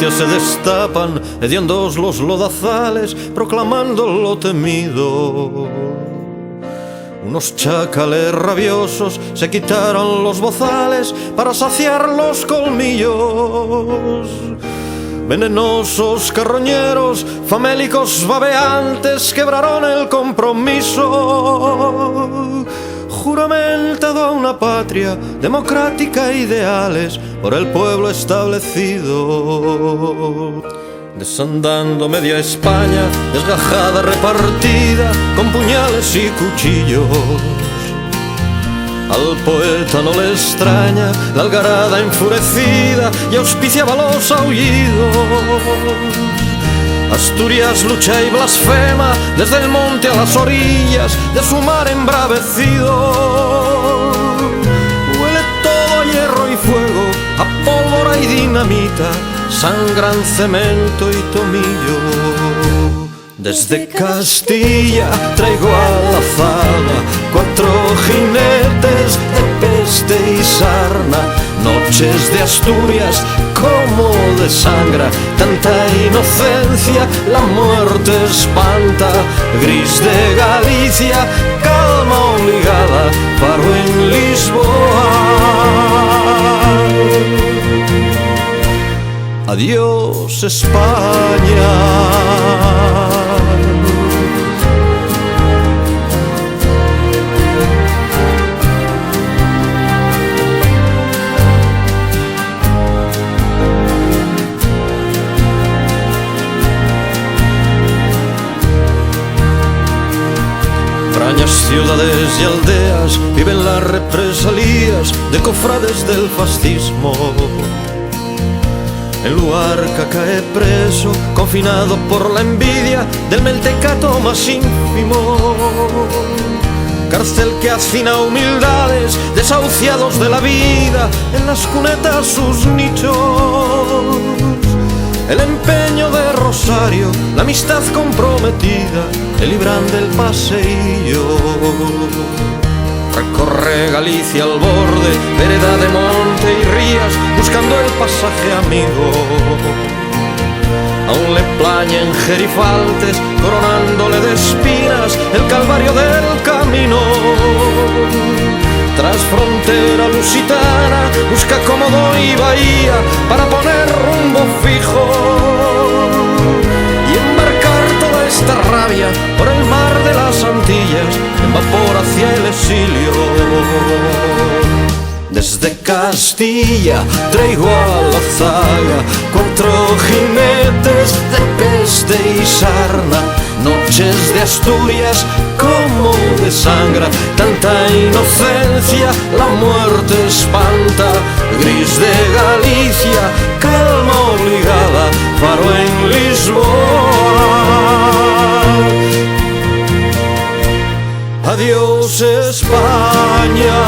noticias se destapan, hediondos los lodazales, proclamando lo temido. Unos chacales rabiosos se quitaron los bozales para saciar los colmillos. Venenosos carroñeros, famélicos babeantes, quebraron el compromiso juramentado a una patria democrática e ideales por el pueblo establecido. Desandando media España, desgajada, repartida, con puñales y cuchillos. Al poeta no le extraña la algarada enfurecida y auspiciaba los aullidos. Asturias lucha y blasfema desde el monte a las orillas de su mar embravecido. Huele todo a hierro y fuego, a pólvora y dinamita, sangran cemento y tomillo. Desde Castilla traigo a la zaga 4 jinetes de peste y sarna. Noches de Asturias como desangra, tanta inocencia la muerte espanta. Gris de Galicia, calma obligada, paro en Lisboa. Adiós España. Extrañas ciudades y aldeas viven las represalias de cofrades del fascismo. En Luarca cae preso, confinado por la envidia del mentecato más ínfimo. Cárcel que hacina humildades, desahuciados de la vida, en las cunetas sus nichos. El empeño de Rosario, la amistad comprometida, le libran del paseillo. Recorre Galicia al borde, vereda de monte y rías, buscando el pasaje amigo. Aún le plañen gerifaltes, coronándole de espinas el calvario del camino. Tras frontera lusitana, busca cómodo y bahía para poner rumbo fijo y embarcar toda esta rabia por el mar de las Antillas en vapor hacia el exilio. Desde Castilla traigo a la zaga 4 jinetes de peste y sarna. Noches de Asturias como desangra, tanta inocencia la muerte espanta. Gris de Galicia, calma obligada, faro en Lisboa. Adiós España.